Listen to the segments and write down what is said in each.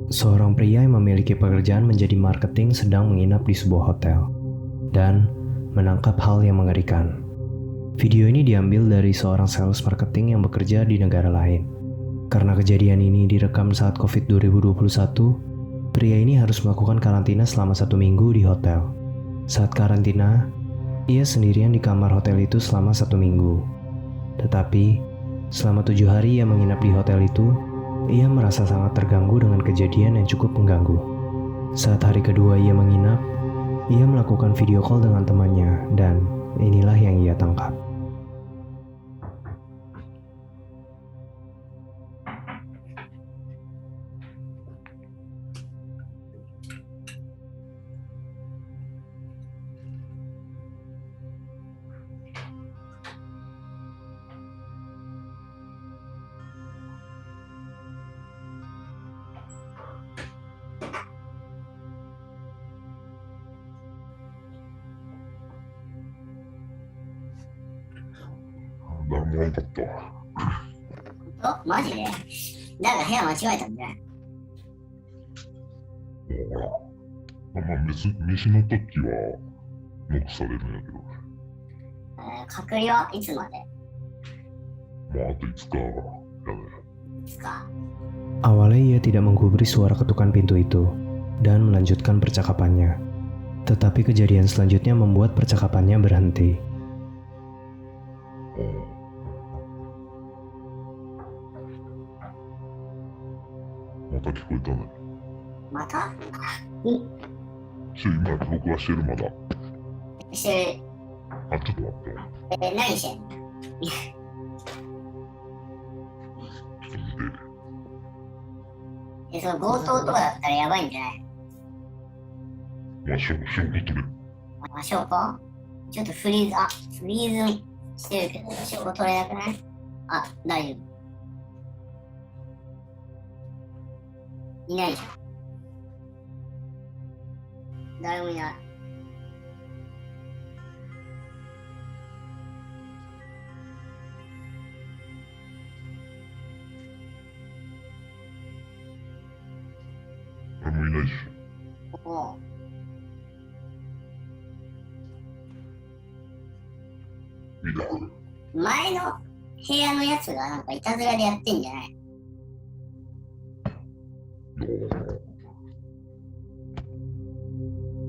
Seorang pria yang memiliki pekerjaan menjadi marketing sedang menginap di sebuah hotel dan menangkap hal yang mengerikan. Video ini diambil dari seorang sales marketing yang bekerja di negara lain. Karena kejadian ini direkam saat COVID 2021, pria ini harus melakukan karantina selama 1 minggu di hotel. Saat karantina, ia sendirian di kamar hotel itu selama 1 minggu. Tetapi, selama 7 hari ia menginap di hotel itu, ia merasa sangat terganggu dengan kejadian yang cukup mengganggu. Saat hari kedua ia menginap, ia melakukan video call dengan temannya dan inilah yang ia tangkap. 誰もおらんかったわ。マジで誰か部屋間違えたんじゃない？もうほら。飯の時はノックされるんやけど、隔離はいつまで？あと5日やね。いつか。Awalnya ia tidak menggubris suara ketukan pintu itu dan melanjutkan percakapannya. Tetapi kejadian selanjutnya membuat percakapannya berhenti. Mata 聞こえたね。また？今録画してるまだ。してる。ちょっと待って。何してんの？ちょっと見て。その強盗とかだったらやばいんじゃない？証拠取れ。証拠？ちょっとフリーズしてるけど、証拠取れなくない？大丈夫。いないじゃん。誰もいない。誰もいないし。おう。見た。前の部屋のやつがなんかいたずらでやってんじゃない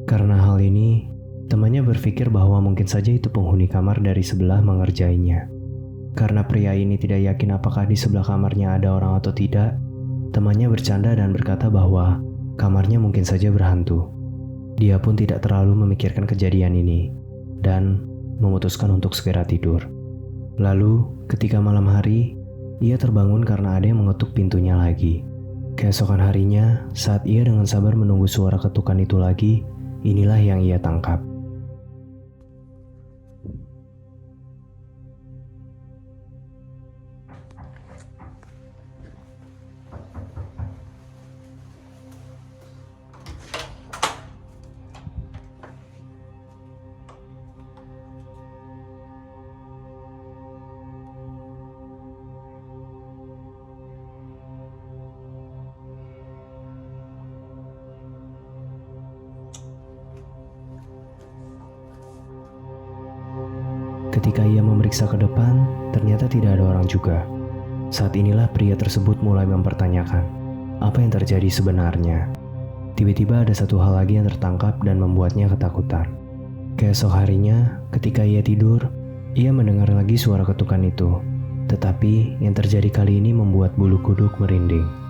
？Karena hal ini, temannya berpikir bahwa mungkin saja itu penghuni kamar dari sebelah mengerjainya. Karena pria ini tidak yakin apakah di sebelah kamarnya ada orang atau tidak, temannya bercanda dan berkata bahwa kamarnya mungkin saja berhantu. Dia pun tidak terlalu memikirkan kejadian ini dan memutuskan untuk segera tidur. Lalu, ketika malam hari, ia terbangun karena ada yang mengetuk pintunya lagi. Keesokan harinya, saat ia dengan sabar menunggu suara ketukan itu lagi, inilah yang ia tangkap. Ketika ia memeriksa ke depan, ternyata tidak ada orang juga. Saat inilah pria tersebut mulai mempertanyakan, apa yang terjadi sebenarnya? Tiba-tiba ada satu hal lagi yang tertangkap dan membuatnya ketakutan. Keesok harinya, ketika ia tidur, ia mendengar lagi suara ketukan itu. Tetapi yang terjadi kali ini membuat bulu kuduk merinding.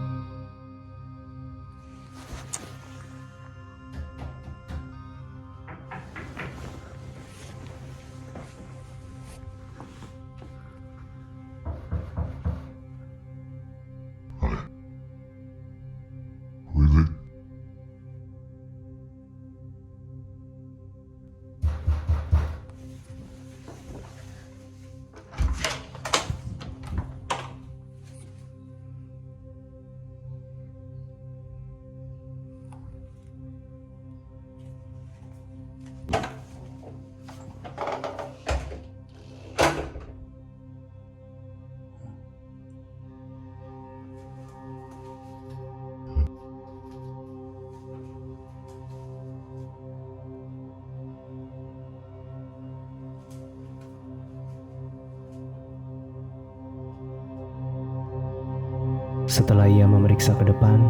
Setelah ia memeriksa ke depan,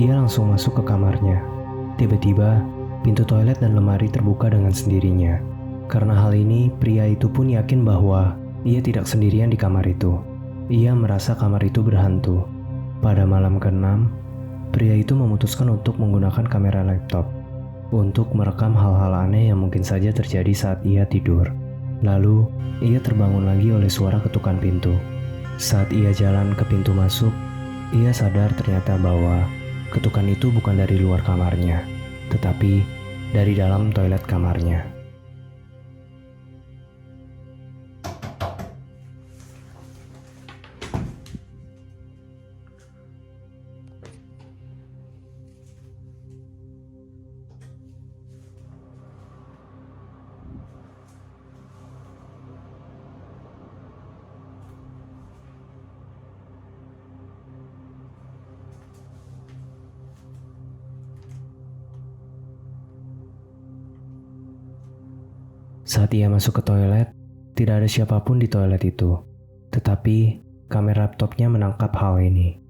ia langsung masuk ke kamarnya. Tiba-tiba, pintu toilet dan lemari terbuka dengan sendirinya. Karena hal ini, pria itu pun yakin bahwa ia tidak sendirian di kamar itu. Ia merasa kamar itu berhantu. Pada malam ke-6, pria itu memutuskan untuk menggunakan kamera laptop untuk merekam hal-hal aneh yang mungkin saja terjadi saat ia tidur. Lalu, ia terbangun lagi oleh suara ketukan pintu. Saat ia jalan ke pintu masuk, ia sadar ternyata bahwa ketukan itu bukan dari luar kamarnya, tetapi dari dalam toilet kamarnya. Saat ia masuk ke toilet, tidak ada siapapun di toilet itu. Tetapi, kamera laptopnya menangkap hal ini.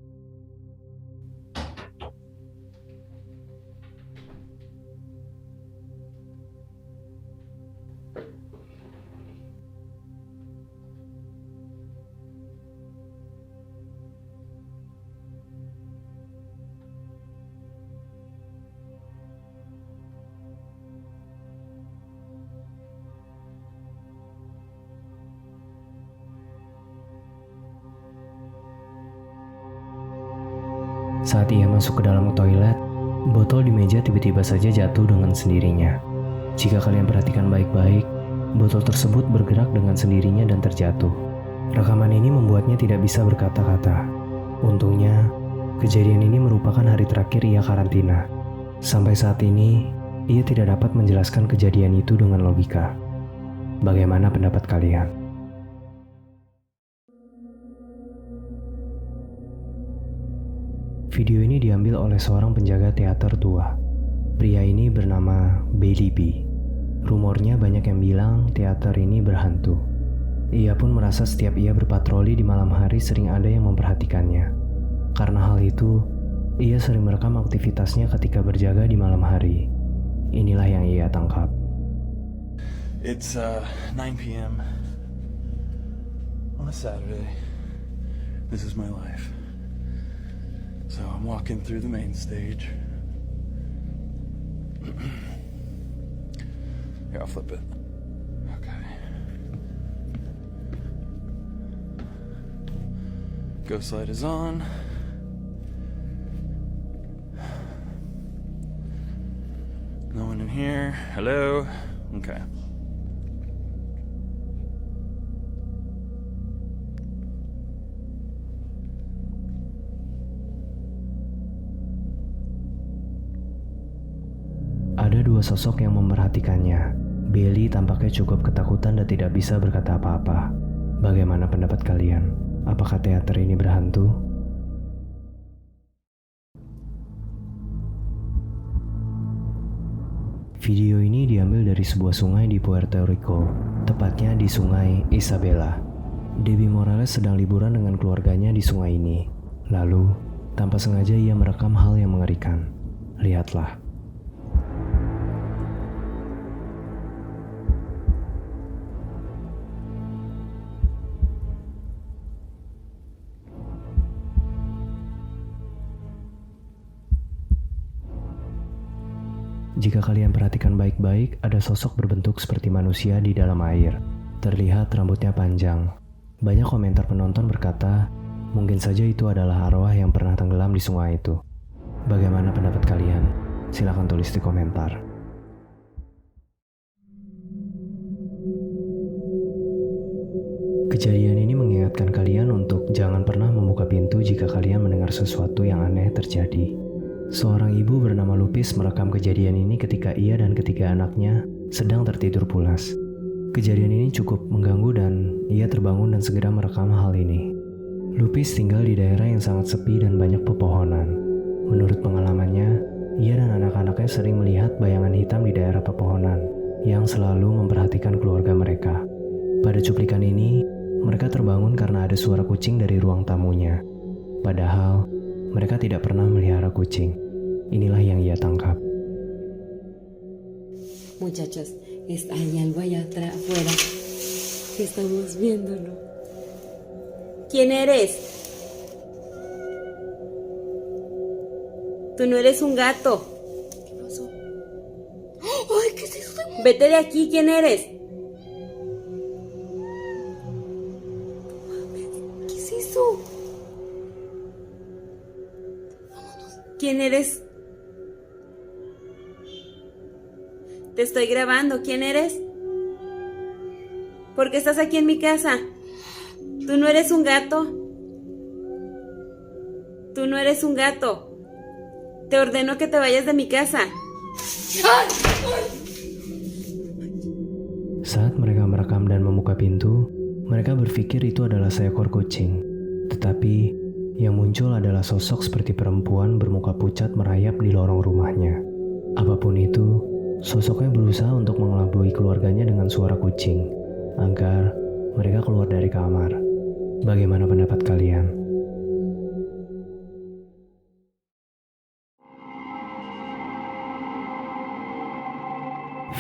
Saat ia masuk ke dalam toilet, botol di meja tiba-tiba saja jatuh dengan sendirinya. Jika kalian perhatikan baik-baik, botol tersebut bergerak dengan sendirinya dan terjatuh. Rekaman ini membuatnya tidak bisa berkata-kata. Untungnya, kejadian ini merupakan hari terakhir ia karantina. Sampai saat ini, ia tidak dapat menjelaskan kejadian itu dengan logika. Bagaimana pendapat kalian? Video ini diambil oleh seorang penjaga teater tua. Pria ini bernama Bailey B. Rumornya banyak yang bilang teater ini berhantu. Ia pun merasa setiap ia berpatroli di malam hari sering ada yang memperhatikannya. Karena hal itu, ia sering merekam aktivitasnya ketika berjaga di malam hari. Inilah yang ia tangkap. It's 9 p.m. on a Saturday. This is my life. So I'm walking through the main stage. Here, I'll flip it. Okay. Ghost light is on. No one in here. Hello? Okay. Ada dua sosok yang memperhatikannya. Bailey tampaknya cukup ketakutan dan tidak bisa berkata apa-apa. Bagaimana pendapat kalian? Apakah teater ini berhantu? Video ini diambil dari sebuah sungai di Puerto Rico, tepatnya di Sungai Isabela. Debbie Morales sedang liburan dengan keluarganya di sungai ini. Lalu, tanpa sengaja ia merekam hal yang mengerikan. Lihatlah. Jika kalian perhatikan baik-baik, ada sosok berbentuk seperti manusia di dalam air. Terlihat rambutnya panjang. Banyak komentar penonton berkata, mungkin saja itu adalah arwah yang pernah tenggelam di sungai itu. Bagaimana pendapat kalian? Silakan tulis di komentar. Kejadian ini mengingatkan kalian untuk jangan pernah membuka pintu jika kalian mendengar sesuatu yang aneh terjadi. Seorang ibu bernama Lupis merekam kejadian ini ketika ia dan ketiga anaknya sedang tertidur pulas. Kejadian ini cukup mengganggu dan ia terbangun dan segera merekam hal ini. Lupis tinggal di daerah yang sangat sepi dan banyak pepohonan. Menurut pengalamannya, ia dan anak-anaknya sering melihat bayangan hitam di daerah pepohonan yang selalu memperhatikan keluarga mereka. Pada cuplikan ini, mereka terbangun karena ada suara kucing dari ruang tamunya. Padahal, mereka tidak pernah melihara kucing. Inilah yang ia tangkap. Muchachos, hay algo allá afuera que estamos viéndolo. ¿Quién eres? Tú no eres un gato. ¿Qué pasó? ¡Ay, qué es eso! Vete de aquí, ¿quién eres? ¿Qué es eso? ¿Quién eres? Te estoy grabando, ¿quién eres? ¿Por qué estás aquí en mi casa? Tú no eres un gato. Tú no eres un gato. Te ordeno que te vayas de mi casa. Saat mereka merekam dan membuka pintu, mereka berpikir itu adalah seekor kucing. Tetapi, yang muncul adalah sosok seperti perempuan bermuka pucat merayap di lorong rumahnya. Apapun itu, sosoknya berusaha untuk mengelabui keluarganya dengan suara kucing, agar mereka keluar dari kamar. Bagaimana pendapat kalian?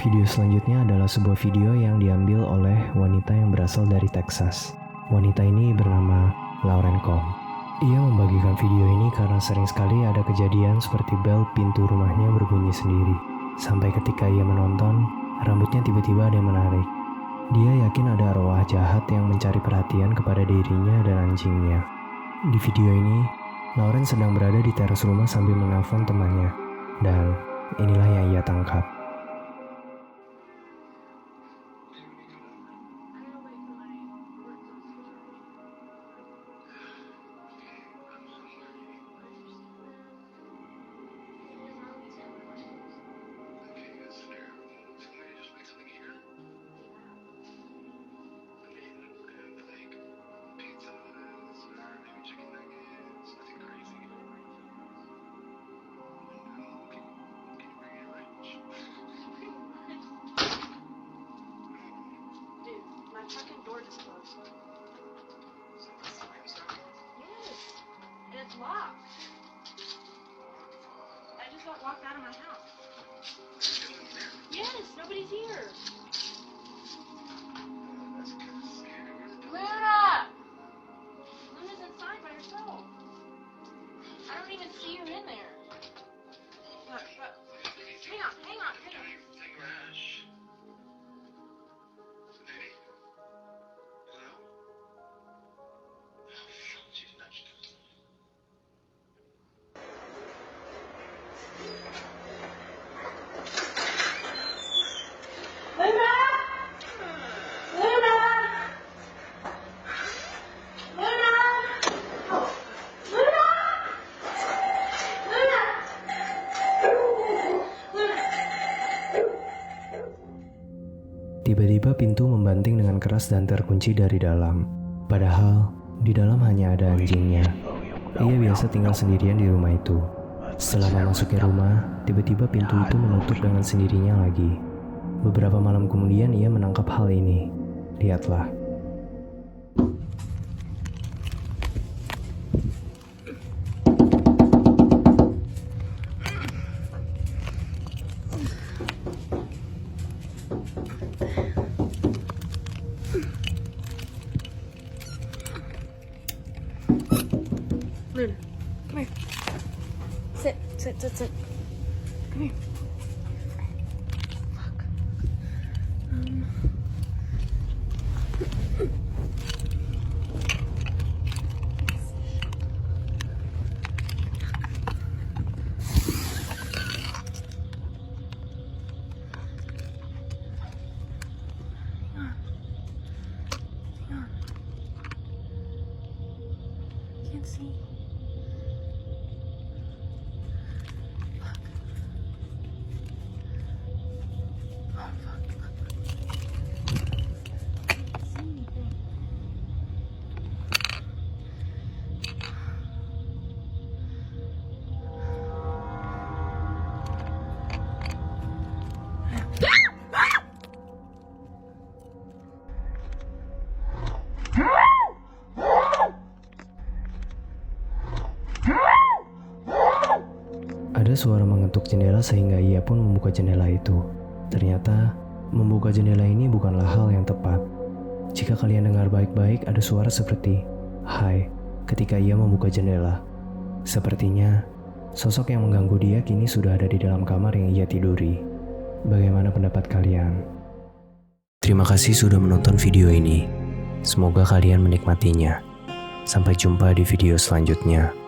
Video selanjutnya adalah sebuah video yang diambil oleh wanita yang berasal dari Texas. Wanita ini bernama Lauren Com. Ia membagikan video ini karena sering sekali ada kejadian seperti bel pintu rumahnya berbunyi sendiri. Sampai ketika ia menonton, rambutnya tiba-tiba ada yang menarik. Dia yakin ada arwah jahat yang mencari perhatian kepada dirinya dan anjingnya. Di video ini, Lauren sedang berada di teras rumah sambil menelpon temannya. Dan inilah yang ia tangkap. My fucking door just closed. Yes. And it's locked. I just got locked out of my house. Yes, nobody's here. Luna! Luna's inside by herself. I don't even see her in there. Look. Hang on. Tiba-tiba pintu membanting dengan keras dan terkunci dari dalam. Padahal, di dalam hanya ada anjingnya. Ia biasa tinggal sendirian di rumah itu. Setelah memasuki rumah, tiba-tiba pintu itu menutup dengan sendirinya lagi. Beberapa malam kemudian ia menangkap hal ini. Lihatlah. Luna, come here. Sit. Come here. Fuck. Can't see. Ada suara mengetuk jendela sehingga ia pun membuka jendela itu. Ternyata, membuka jendela ini bukanlah hal yang tepat. Jika kalian dengar baik-baik, ada suara seperti "Hai" ketika ia membuka jendela. Sepertinya, sosok yang mengganggu dia kini sudah ada di dalam kamar yang ia tiduri. Bagaimana pendapat kalian? Terima kasih sudah menonton video ini. Semoga kalian menikmatinya. Sampai jumpa di video selanjutnya.